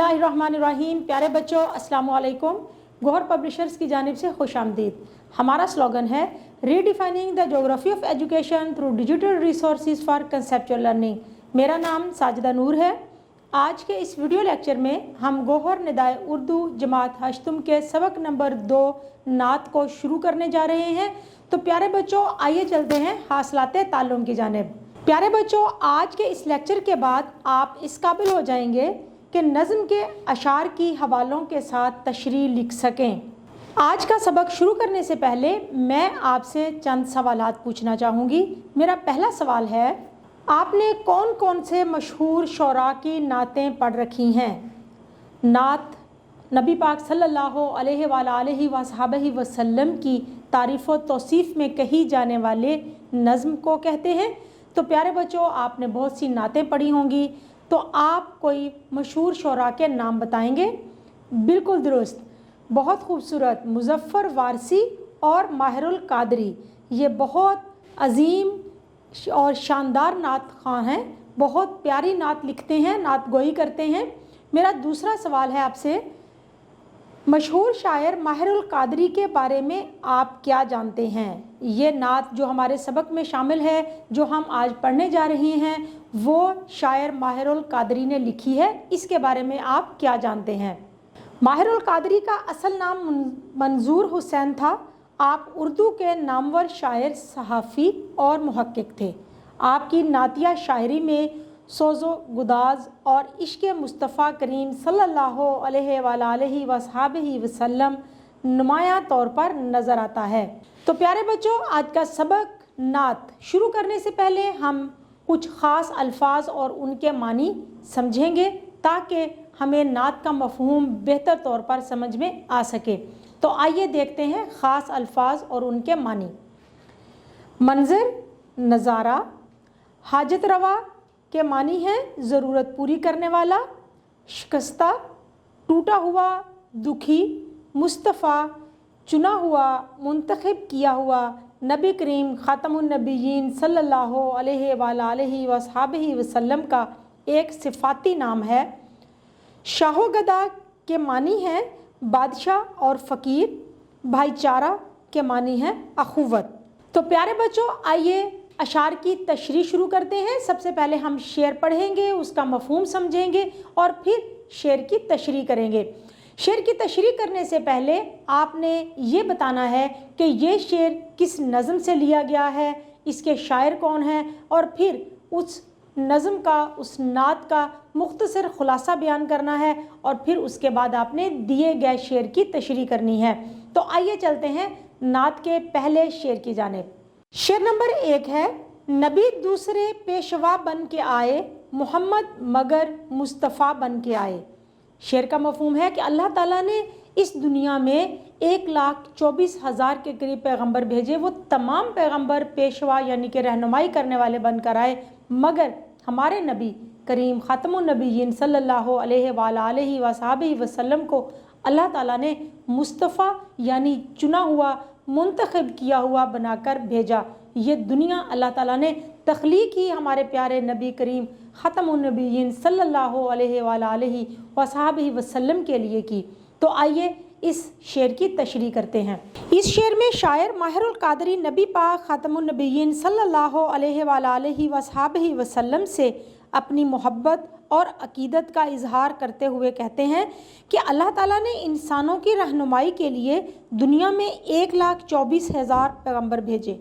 बिस्मिल्लाहिर्रहमानिर्रहीम। प्यारे बच्चों, अस्सलाम वालेकुम। गौहर पब्लिशर्स की जानिब से खुश आमदीद। हमारा स्लोगन है redefining the geography of education through digital resources for conceptual learning. मेरा नाम साजिदा नूर है। आज के इस वीडियो लेक्चर में हम गौहर निदाए उर्दू जमात हश्तुम के सबक नंबर 2 नात को शुरू करने जा रहे हैं। तो प्यारे बच्चों, आइए चलते हैं हासिलाते ताल्लुम की जानिब। प्यारे बच्चों, आज के इस लेक्चर के बाद आप इस काबिल हो जाएंगे कि नज़्म के अशार की हवालों के साथ तशरीह लिख सकें। आज का सबक शुरू करने से पहले मैं आपसे चंद सवालात पूछना चाहूँगी। मेरा पहला सवाल है, आपने कौन कौन से मशहूर शोरा की नातें पढ़ रखी हैं? नात नबी पाक सल्लल्लाहु अलैहि वसल्लम की तारीफ़ व तौसीफ़ में कही जाने वाले नज़्म को कहते हैं। तो प्यारे बच्चों, आपने बहुत सी नातें पढ़ी होंगी, तो आप कोई मशहूर शोरा के नाम बताएंगे? बिल्कुल दुरुस्त, बहुत खूबसूरत। मुज़फ़्फ़र वारसी और माहिरुल कादरी, ये बहुत अजीम और शानदार नात ख़्वां हैं, बहुत प्यारी नात लिखते हैं, नात गोई करते हैं। मेरा दूसरा सवाल है आपसे, मशहूर शायर माहिरुल कादरी के बारे में आप क्या जानते हैं? ये नात जो हमारे सबक में शामिल है, जो हम आज पढ़ने जा रही हैं, वो शायर माहिरुल कादरी ने लिखी है। इसके बारे में आप क्या जानते हैं? माहिरुल कादरी का असल नाम मंजूर हुसैन था। आप उर्दू के नामवर शायर, सहाफ़ी और मुहक्किक थे। आपकी नातिया शायरी में सोज़ो गुदाज और इश्क़ मुस्तफ़ा करीम सल्लल्लाहु अलैहि वसल्लम नुमायां तौर पर नज़र आता है। तो प्यारे बच्चों, आज का सबक नात शुरू करने से पहले हम कुछ ख़ास अल्फाज और उनके मानी समझेंगे, ताकि हमें नात का मफ़हूम बेहतर तौर पर समझ में आ सके। तो आइए देखते हैं ख़ास अल्फाज और उनके मानी। मंज़र, नज़ारा। हाजत रवा के मानी है ज़रूरत पूरी करने वाला। शिकस्ता, टूटा हुआ, दुखी। मुस्तफ़ा, चुना हुआ, मुंतखब किया हुआ। नबी करीम ख़ातमुन नबिय्यीन सल्लल्लाहु अलैहि वसल्लम का एक सिफ़ाती नाम है। शाहो गदा के मानी है बादशाह और फ़कीर। भाईचारा के मानी है अख़ुवत। तो प्यारे बच्चों, आइए अशार की तशरीह शुरू करते हैं। सबसे पहले हम शेर पढ़ेंगे, उसका मफ़हूम समझेंगे और फिर शेर की तशरीह करेंगे। शेर की तशरीह करने से पहले आपने ये बताना है कि ये शेर किस नज़म से लिया गया है, इसके शायर कौन हैं, और फिर उस नज़म का, उस नात का मुख्तसर खुलासा बयान करना है, और फिर उसके बाद आपने दिए गए शेर की तशरीह करनी है। तो आइए चलते हैं नात के पहले शेर की जानिब। शेर नंबर 1 है, नबी दूसरे पेशवा बन के आए, मोहम्मद मगर मुस्तफ़ा बन के आए। शेर का मफ़हूम है कि अल्लाह ताला ने इस दुनिया में 1,24,000 के करीब पैगंबर भेजे। वो तमाम पैगंबर पेशवा यानी कि रहनुमाई करने वाले बनकर आए, मगर हमारे नबी करीम ख़ातमुन नबिय्यीन सल्लल्लाहु अलैहि वसल्लम को अल्लाह ताला ने मुस्तफ़ा यानी चुना हुआ, मुंतखब किया हुआ बनाकर भेजा। ये दुनिया अल्लाह ताला ने तख्लीक ही हमारे प्यारे नबी करीम ख़ातमुन नबिय्यीन सल्लल्लाहु अलैहि वसल्लम के लिए की। तो आइए इस शेर की तशरीह करते हैं। इस शेर में शायर माहिरुल कादरी नबी पाक ख़ातमुन नबिय्यीन सल्लल्लाहु अलैहि वसल्लम से अपनी मोहब्बत और अकीदत का इजहार करते हुए कहते हैं कि अल्लाह ताला ने इंसानों की रहनुमाई के लिए दुनिया में 1,24,000 पैगंबर भेजे।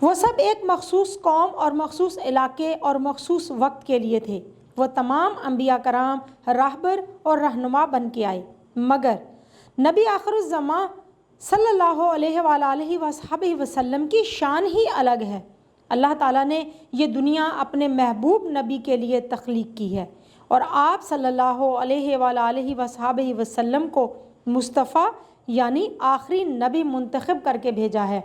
वो सब एक मखसूस कौम और मखसूस इलाके और मखसूस वक्त के लिए थे। वो तमाम अम्बिया कराम राहबर और रहनुमा बन के आए, मगर नबी आखिरुज़्ज़मा सल्लल्लाहु अलैहि वसल्लम की शान ही अलग है। अल्लाह ताला ने ये दुनिया अपने महबूब नबी के लिए तख्लीक की है, और आप सल्लल्लाहु अलैहि वसल्लम को मुस्तफ़ा यानी आखिरी नबी मुंतखब करके भेजा है।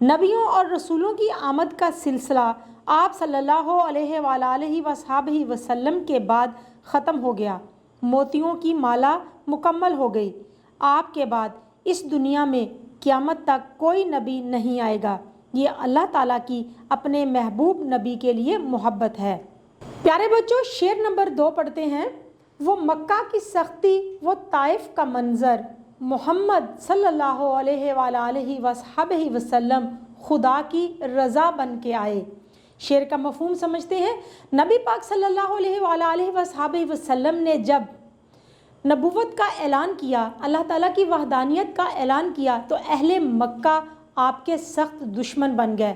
नबियों और रसूलों की आमद का सिलसिला आप सल्लल्लाहु अलैहि वसल्लम के बाद ख़त्म हो गया। मोतियों की माला मुकम्मल हो गई। आपके बाद इस दुनिया में क़यामत तक कोई नबी नहीं आएगा। ये अल्लाह ताला की अपने महबूब नबी के लिए मोहब्बत है। प्यारे बच्चों, शेर नंबर 2 पढ़ते हैं। وہ مکہ کی سختی، وہ طائف کا منظر، محمد صلی اللہ علیہ وآلہ وصحبہ وسلم خدا کی رضا بن کے آئے۔ شعر کا مفہوم سمجھتے ہیں۔ نبی پاک صلی اللہ علیہ وآلہ وصحبہ وسلم نے جب نبوت کا اعلان کیا، اللہ تعالیٰ کی وحدانیت کا اعلان کیا، تو اہل مکہ آپ کے سخت دشمن بن گئے۔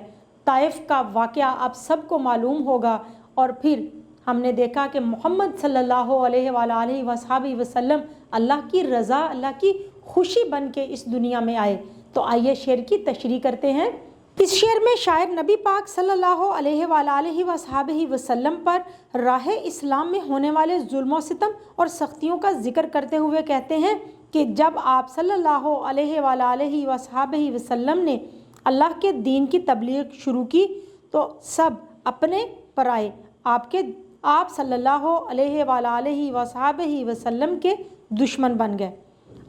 طائف کا واقعہ آپ سب کو معلوم ہوگا، اور پھر ہم نے دیکھا کہ محمد صلی اللہ علیہ وآلہ وصحبہ وسلم اللہ کی رضا، اللہ کی خوشی بن کے اس دنیا میں آئے۔ تو آئیے شعر کی تشریح کرتے ہیں۔ اس شعر میں شاعر نبی پاک صلی اللہ علیہ وآلہ وصحبہ وسلم پر راہ اسلام میں ہونے والے ظلم و ستم اور سختیوں کا ذکر کرتے ہوئے کہتے ہیں کہ جب آپ صلی اللہ علیہ وآلہ وصحبہ وسلم نے اللہ کے دین کی تبلیغ شروع کی تو سب اپنے پر آئے، آپ صلی اللہ علیہ وآلہ وصحبہ وسلم کے دشمن بن گئے۔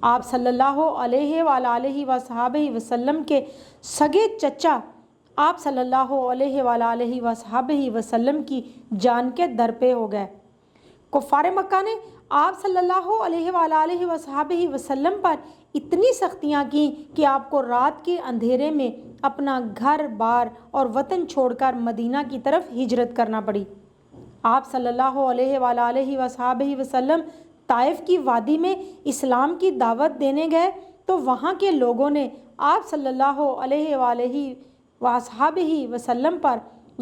آپ صلی اللہ علیہ وآلہ وصحبہ وسلم کے سگے چچا آپ صلی اللہ علیہ وآلہ وصحبہ وسلم کی جان کے در پہ ہو گئے۔ کفار مکہ نے آپ صلی اللہ علیہ وآلہ وصحبہ وسلم پر اتنی سختیاں کیں کہ آپ کو رات کے اندھیرے میں اپنا گھر بار اور وطن چھوڑ کر مدینہ کی طرف ہجرت کرنا پڑی۔ آپ صلی اللہ علیہ وآلہ وصحبہ وسلم طائف کی وادی میں اسلام کی دعوت دینے گئے تو وہاں کے لوگوں نے آپ صلی اللہ علیہ وآلہ وصحبہ وسلم پر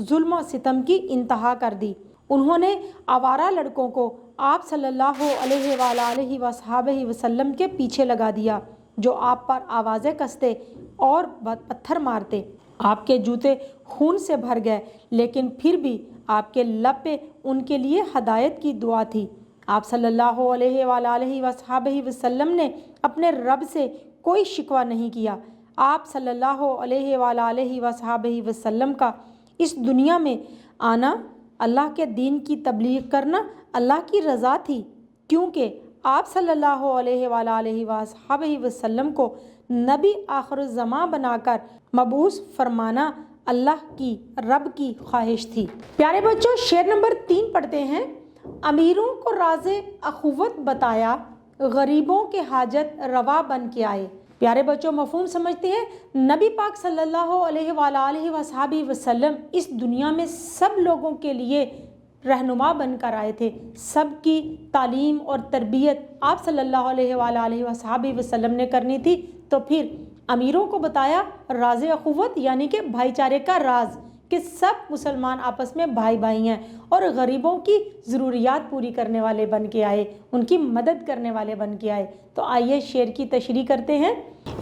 ظلم و ستم کی انتہا کر دی۔ انہوں نے آوارہ لڑکوں کو آپ صلی اللہ علیہ وآلہ وصحبہ وسلم کے پیچھے لگا دیا، جو آپ پر آوازیں کستے اور پتھر مارتے۔ آپ کے جوتے خون سے بھر گئے، لیکن پھر بھی آپ کے لب پہ ان کے لیے ہدایت کی دعا تھی۔ آپ صلی اللہ علیہ وآلہ وصحبہ وسلم نے اپنے رب سے کوئی شکوہ نہیں کیا۔ آپ صلی اللہ علیہ وآلہ وصحبہ وسلم کا اس دنیا میں آنا، اللہ کے دین کی تبلیغ کرنا اللہ کی رضا تھی، کیونکہ آپ صلی اللہ علیہ وآلہ وصحبہ وسلم کو نبی آخر الزماں بنا کر مبعوث فرمانا اللہ کی رب کی خواہش تھی۔ پیارے بچوں، شعر نمبر 3 پڑھتے ہیں۔ امیروں کو راز اخوت بتایا، غریبوں کے حاجت روا بن کے آئے۔ پیارے بچوں، مفہوم سمجھتے ہیں۔ نبی پاک صلی اللہ علیہ وآلہ وصحبہ وسلم اس دنیا میں سب لوگوں کے لیے رہنما بن کر آئے تھے۔ سب کی تعلیم اور تربیت آپ صلی اللہ علیہ وآلہ وصحبہ وسلم نے کرنی تھی، تو پھر امیروں کو بتایا راز اخوت، یعنی کہ بھائی چارے کا راز، کہ سب مسلمان آپس میں بھائی بھائی ہیں، اور غریبوں کی ضروریات پوری کرنے والے بن کے آئے، ان کی مدد کرنے والے بن کے آئے۔ تو آئیے شعر کی تشریح کرتے ہیں۔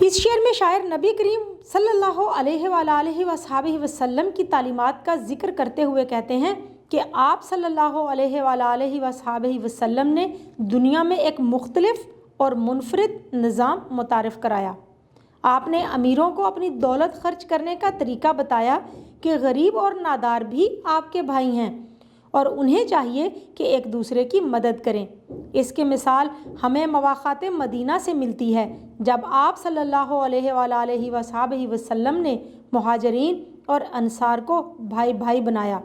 اس شعر میں شاعر نبی کریم صلی اللہ علیہ وآلہ وصحبہ وسلم کی تعلیمات کا ذکر کرتے ہوئے کہتے ہیں کہ آپ صلی اللہ علیہ وآلہ وصحبہ وسلم نے دنیا میں ایک مختلف اور منفرد نظام متعارف کرایا۔ آپ نے امیروں کو اپنی دولت خرچ کرنے کا طریقہ بتایا کہ غریب اور نادار بھی آپ کے بھائی ہیں اور انہیں چاہیے کہ ایک دوسرے کی مدد کریں۔ اس کی مثال ہمیں مواقعات مدینہ سے ملتی ہے، جب آپ صلی اللہ علیہ وآلہ وصحبہ وسلم نے مہاجرین اور انصار کو بھائی بھائی بنایا۔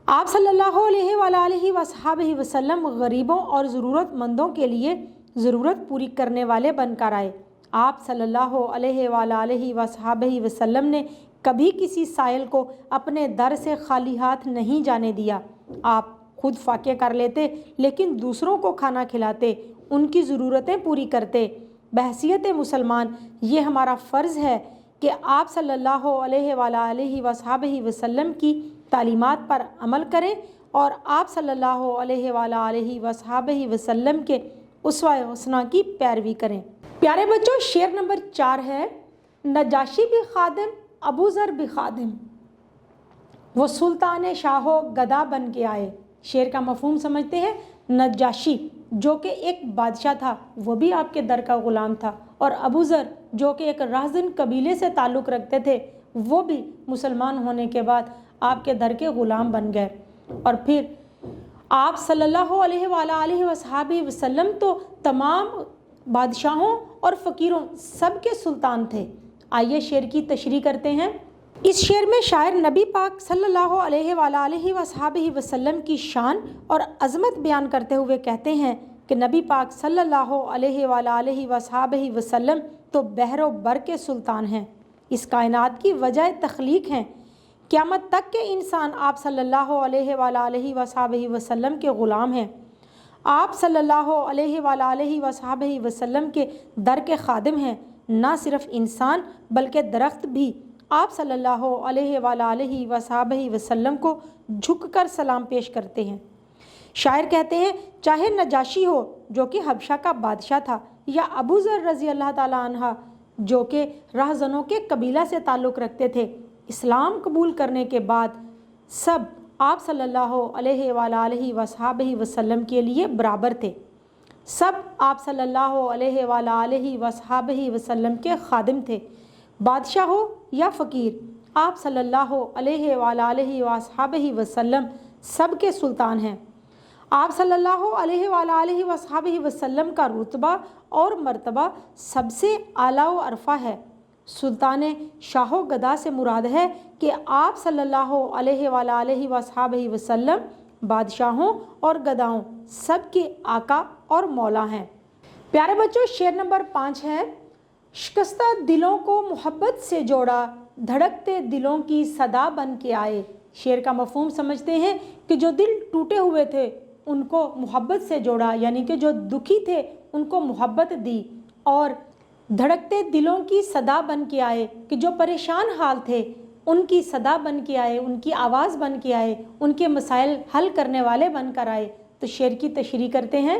آپ صلی اللہ علیہ وآلہ وصحبہ وسلم غریبوں اور ضرورت مندوں کے لیے ضرورت پوری کرنے والے بن کر آئے۔ آپ صلی اللہ علیہ وآلہ وصحبہ وسلم نے کبھی کسی سائل کو اپنے در سے خالی ہاتھ نہیں جانے دیا۔ آپ خود فاقے کر لیتے لیکن دوسروں کو کھانا کھلاتے، ان کی ضرورتیں پوری کرتے۔ بحیثیت مسلمان یہ ہمارا فرض ہے کہ آپ صلی اللہ علیہ وآلہ وصحبہ وسلم کی تعلیمات پر عمل کریں اور آپ صلی اللہ علیہ وآلہ وصحبہ وسلم کے اسوہ حسنہ کی پیروی کریں۔ پیارے بچوں، شعر نمبر 4 ہے۔ نجاشی بھی خادم، ابو ذر بھی خادم، وہ سلطان شاہ و گدا بن کے آئے۔ شعر کا مفہوم سمجھتے ہیں۔ نجاشی جو کہ ایک بادشاہ تھا، وہ بھی آپ کے در کا غلام تھا، اور ابو ذر جو کہ ایک راہزن قبیلے سے تعلق رکھتے تھے، وہ بھی مسلمان ہونے کے بعد آپ کے در کے غلام بن گئے۔ اور پھر آپ صلی اللہ علیہ وآلہ وصحبہ وسلم تو تمام بادشاہوں اور فقیروں سب کے سلطان تھے۔ آئیے شعر کی تشریح کرتے ہیں۔ इस शेर में शायर नबी पाक सल्लल्लाहु अलैहि वसल्लम की शान और अज़मत बयान करते हुए कहते हैं कि नबी पाक सल्लल्लाहु अलैहि वसल्लम तो बहरो बर के सुल्तान हैं, इस कायनात की वजह तख्लीक हैं। क़यामत तक के इंसान आप सल्लल्लाहु अलैहि वसल्लम के ग़ुलाम हैं। आप सल्लल्लाहु अलैहि वसल्लम के दर के खादिम हैं। ना सिर्फ इंसान बल्कि दरख्त भी आप सल्लल्लाहु अलैहि वसल्लम को झुककर सलाम पेश करते हैं। शायर कहते हैं, चाहे नजाशी हो जो कि हबशा का बादशाह था, या अबू ज़र रज़ी अल्लाह ताला अन्हा जो कि राहज़नों के कबीला से ताल्लुक़ रखते थे, इस्लाम कबूल करने के बाद सब आप सल्लल्लाहु अलैहि वसल्लम के लिए बराबर थे। सब आप सल्लल्लाहु अलैहि वसल्लम के खादिम थे। बादशाह हो या फ़कीर, आप सल्लल्लाहु अलैहि वसल्लम सब के सुल्तान हैं। आप सल्लल्लाहु अलैहि वसल्लम का रुतबा और मर्तबा सबसे आला व अरफा है। सुल्तान शाहो गदा से मुराद है कि आप सल्लल्लाहु अलैहि वसल्लम बादशाहों और गदाओं सब के आका और मौला हैं। प्यारे बच्चों, शेर नंबर 5 है, शिकस्ता दिलों को मोहब्बत से जोड़ा, धड़कते दिलों की सदा बन के आए। शेर का मफहूम समझते हैं कि जो दिल टूटे हुए थे उनको मोहब्बत से जोड़ा, यानी कि जो दुखी थे उनको मोहब्बत दी, और धड़कते दिलों की सदा बन के आए कि जो परेशान हाल थे उनकी सदा बन के आए, उनकी आवाज़ बन के आए, उनके मसाइल हल करने वाले बन कर आए। तो शेर की तशरीह करते हैं।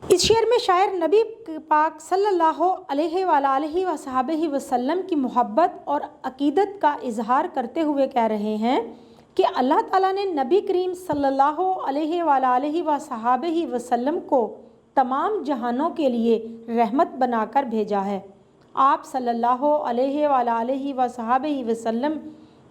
इस शेर में शायर नबी पाक सल्लल्लाहु अलैहि वसल्लम की मोहब्बत और अकीदत का इजहार करते हुए कह रहे हैं कि अल्लाह ताला ने नबी करीम सल्लल्लाहु अलैहि वसल्लम को तमाम जहानों के लिए रहमत बनाकर भेजा है। आप सल्लल्लाहु अलैहि वसल्लम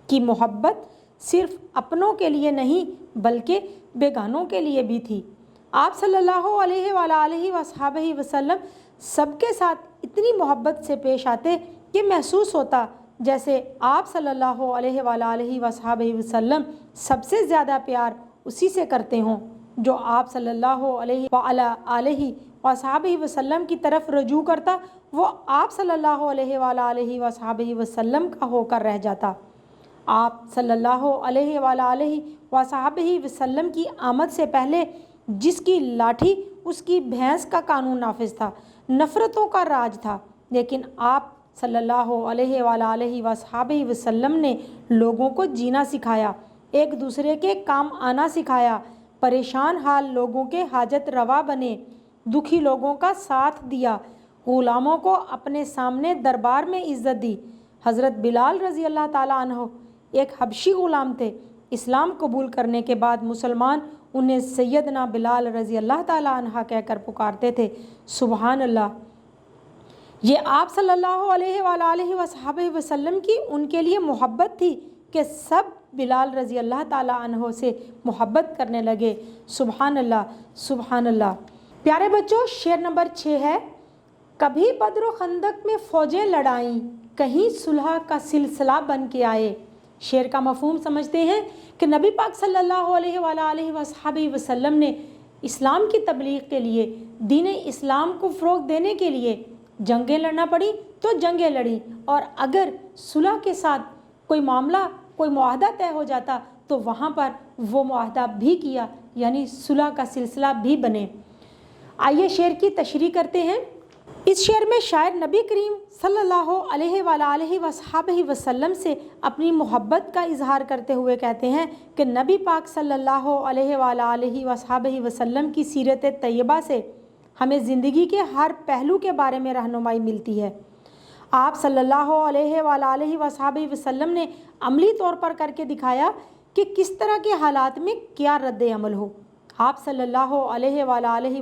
की मोहब्बत सिर्फ अपनों के लिए नहीं बल्कि बेगानों के लिए भी थी। आप सल्लल्लाहु अलैहि वसल्लम सबके साथ इतनी मोहब्बत से पेश आते कि महसूस होता जैसे आप सल्लल्लाहु अलैहि वसल्लम सबसे ज़्यादा प्यार उसी से करते हों जो आप सल्लल्लाहु अलैहि वसल्लम की तरफ रजू करता, वो आप सल्लल्लाहु अलैहि वसल्लम का होकर रह जाता। आप सल्लल्लाहु अलैहि वसल्लम की आमद से पहले जिसकी लाठी उसकी भैंस का कानून नाफिज था, नफ़रतों का राज था, लेकिन आप सल्लल्लाहु अलैहि वसल्लम ने लोगों को जीना सिखाया, एक दूसरे के काम आना सिखाया, परेशान हाल लोगों के हाजत रवा बने, दुखी लोगों का साथ दिया, ग़ुलामों को अपने सामने दरबार में इज़्ज़त दी। हज़रत बिलाल रज़ी अल्लाह ताला अन्हो एक हबशी ग़ुलाम थे। इस्लाम कबूल करने के बाद मुसलमान उन्हें सैयदना बिलाल रज़ी अल्लाह ताला अन्हा कहकर पुकारते थे। सुबहान अल्लाह। ये आप सल्लल्लाहु अलैहि वसल्लम की उनके लिए मोहब्बत थी कि सब बिलाल रज़ी अल्लाह ताला अन्हो से मोहब्बत करने लगे। सुबहान अल्लाह, सुबहान अल्लाह। प्यारे बच्चों, शेर नंबर 6 है, कभी बद्र खंदक में फ़ौजें लड़ाईं, कहीं सुलह का सिलसिला बन के आए। शेर का मफहूम समझते हैं कि नबी पाक सल्लल्लाहु अलैहि वसल्लम ने इस्लाम की तबलीग के लिए, दीन इस्लाम को फ़रोग़ देने के लिए जंगें लड़ना पड़ी तो जंगें लड़ी, और अगर सुलह के साथ कोई मामला, कोई मुआहदा तय हो जाता तो वहाँ पर वो मुआहदा भी किया, यानी सुलह का सिलसिला भी बने। आइए शेर की तशरीह करते हैं। इस शेर में शायर नबी करीम सल्लल्लाहु अलैहि वसल्लम से अपनी मोहब्बत का इजहार करते हुए कहते हैं कि नबी पाक सल्लल्लाहु अलैहि वसल्लम की सीरत तैयबा से हमें ज़िंदगी के हर पहलू के बारे में रहनुमाई मिलती है। आप सल्लल्लाहु अलैहि वसल्लम ने अमली तौर पर करके दिखाया कि किस तरह के हालात में क्या रद्द अमल हो। आप सल्लल्लाहु अलैहि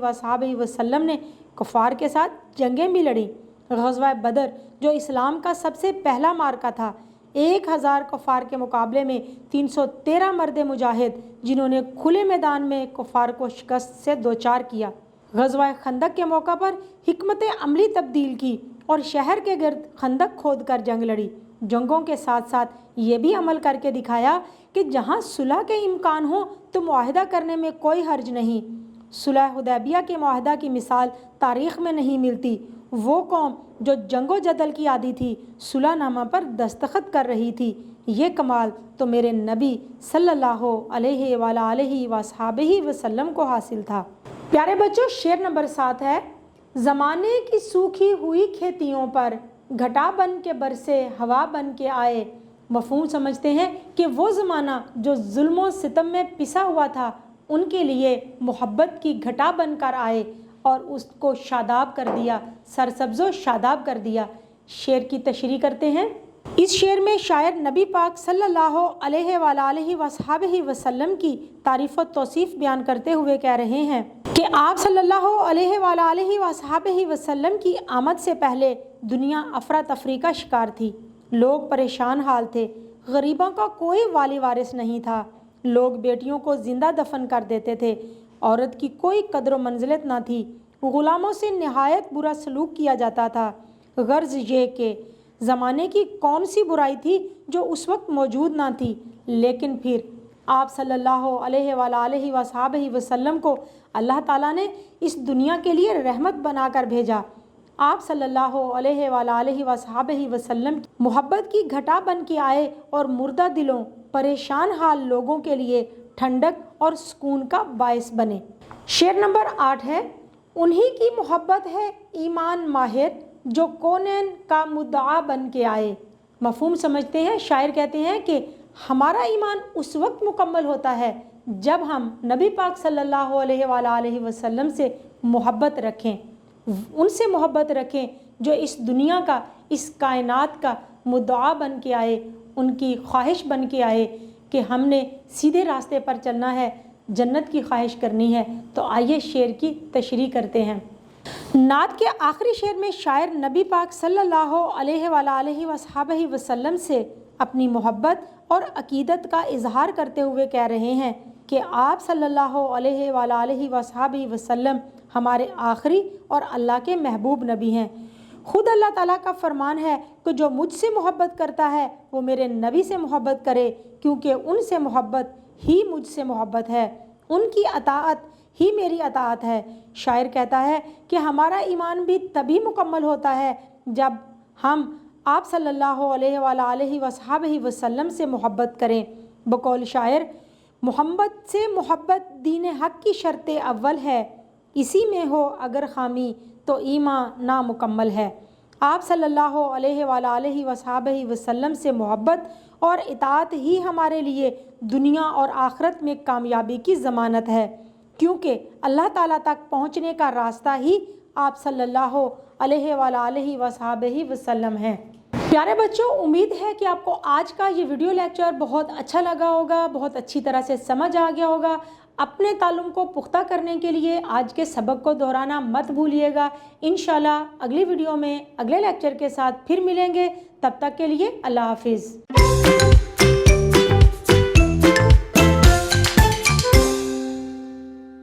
वसल्लम ने कुफ़ार के साथ जंगें भी लड़ी। ग़ज़वा बदर जो इस्लाम का सबसे पहला मार्का था, 1000 कुफ़ार के मुकाबले में 313 मर्द मुजाहिद जिन्होंने खुले मैदान में कुफ़ार को शिकस्त से दोचार किया। ग़ज़वा खंदक के मौका पर हिकमत अमली तब्दील की और शहर के गिर्द खंदक खोद कर जंग लड़ी। جنگوں کے ساتھ ساتھ یہ بھی عمل کر کے دکھایا کہ جہاں صلح کے امکان ہو تو معاہدہ کرنے میں کوئی حرج نہیں۔ صلح حدیبیہ کے معاہدہ کی مثال تاریخ میں نہیں ملتی۔ وہ قوم جو جنگ و جدل کی عادی تھی صلح نامہ پر دستخط کر رہی تھی، یہ کمال تو میرے نبی صلی اللہ علیہ وآلہ وصحبہ وسلم کو حاصل تھا۔ پیارے بچوں، شعر نمبر 7 ہے: زمانے کی سوکھی ہوئی کھیتیوں پر گھٹا بن کے برسے ہوا بن کے آئے۔ مفہوم سمجھتے ہیں کہ وہ زمانہ جو ظلم و ستم میں پسا ہوا تھا ان کے لیے محبت کی گھٹا بن کر آئے اور اس کو شاداب کر دیا، سرسبز و شاداب کر دیا۔ شعر کی تشریح کرتے ہیں۔ اس شعر میں شاعر نبی پاک صلی اللہ علیہ وآلہ وصحبہ وسلم کی تعریف و توصیف بیان کرتے ہوئے کہہ رہے ہیں کہ آپ صلی اللہ علیہ وآلہ وصحبہ وسلم کی آمد سے پہلے دنیا افراتفری کا شکار تھی۔ لوگ پریشان حال تھے، غریبوں کا کوئی والی وارث نہیں تھا، لوگ بیٹیوں کو زندہ دفن کر دیتے تھے، عورت کی کوئی قدر و منزلت نہ تھی، غلاموں سے نہایت برا سلوک کیا جاتا تھا۔ غرض یہ کہ زمانے کی کون سی برائی تھی جو اس وقت موجود نہ تھی، لیکن پھر آپ صلی اللہ علیہ وآلہ وصحبہ وسلم کو اللہ تعالیٰ نے اس دنیا کے لیے رحمت بنا کر بھیجا۔ آپ صلی اللہ علیہ وآلہ وصحبہ وسلم محبت کی گھٹا بن کے آئے اور مردہ دلوں، پریشان حال لوگوں کے لیے ٹھنڈک اور سکون کا باعث بنے۔ شعر نمبر 8 ہے: انہی کی محبت ہے ایمان ماہر جو کونین کا مدعا بن کے آئے۔ مفہوم سمجھتے ہیں۔ شاعر کہتے ہیں کہ ہمارا ایمان اس وقت مکمل ہوتا ہے جب ہم نبی پاک صلی اللہ علیہ وآلہ وسلم سے محبت رکھیں، ان سے محبت رکھیں جو اس دنیا کا، اس کائنات کا مدعا بن کے آئے، ان کی خواہش بن کے آئے کہ ہم نے سیدھے راستے پر چلنا ہے، جنت کی خواہش کرنی ہے۔ تو آئیے شعر کی تشریح کرتے ہیں۔ نعت کے آخری شعر میں شاعر نبی پاک صلی اللہ علیہ وآلہ وصحبہ وسلم سے اپنی محبت اور عقیدت کا اظہار کرتے ہوئے کہہ رہے ہیں کہ آپ صلی اللہ علیہ وآلہ وصحبہ وسلم ہمارے آخری اور اللہ کے محبوب نبی ہیں۔ خود اللہ تعالیٰ کا فرمان ہے کہ جو مجھ سے محبت کرتا ہے وہ میرے نبی سے محبت کرے، کیونکہ ان سے محبت ہی مجھ سے محبت ہے، ان کی اطاعت ہی میری اطاعت ہے۔ شاعر کہتا ہے کہ ہمارا ایمان بھی تبھی مکمل ہوتا ہے جب ہم آپ صلی اللہ علیہ وآلہ وصحبہ وسلم سے محبت کریں۔ بقول شاعر: محمد سے محبت دین حق کی شرط اول ہے، اسی میں ہو اگر خامی تو ایمان نامکمل ہے۔ آپ صلی اللہ علیہ وآلہ وصحبہ وسلم سے محبت اور اطاعت ہی ہمارے لیے دنیا اور آخرت میں کامیابی کی ضمانت ہے، کیونکہ اللہ تعالیٰ تک پہنچنے کا راستہ ہی آپ صلی اللہ علیہ وآلہ وصحبہ وسلم ہے۔ پیارے بچوں، امید ہے کہ آپ کو آج کا یہ ویڈیو لیکچر بہت اچھا لگا ہوگا، بہت اچھی طرح سے سمجھ آ گیا ہوگا۔ اپنے تعلم کو پختہ کرنے کے لیے آج کے سبق کو دہرانا مت بھولیے گا۔ انشاءاللہ اگلی ویڈیو میں اگلے لیکچر کے ساتھ پھر ملیں گے، تب تک کے لیے اللہ حافظ۔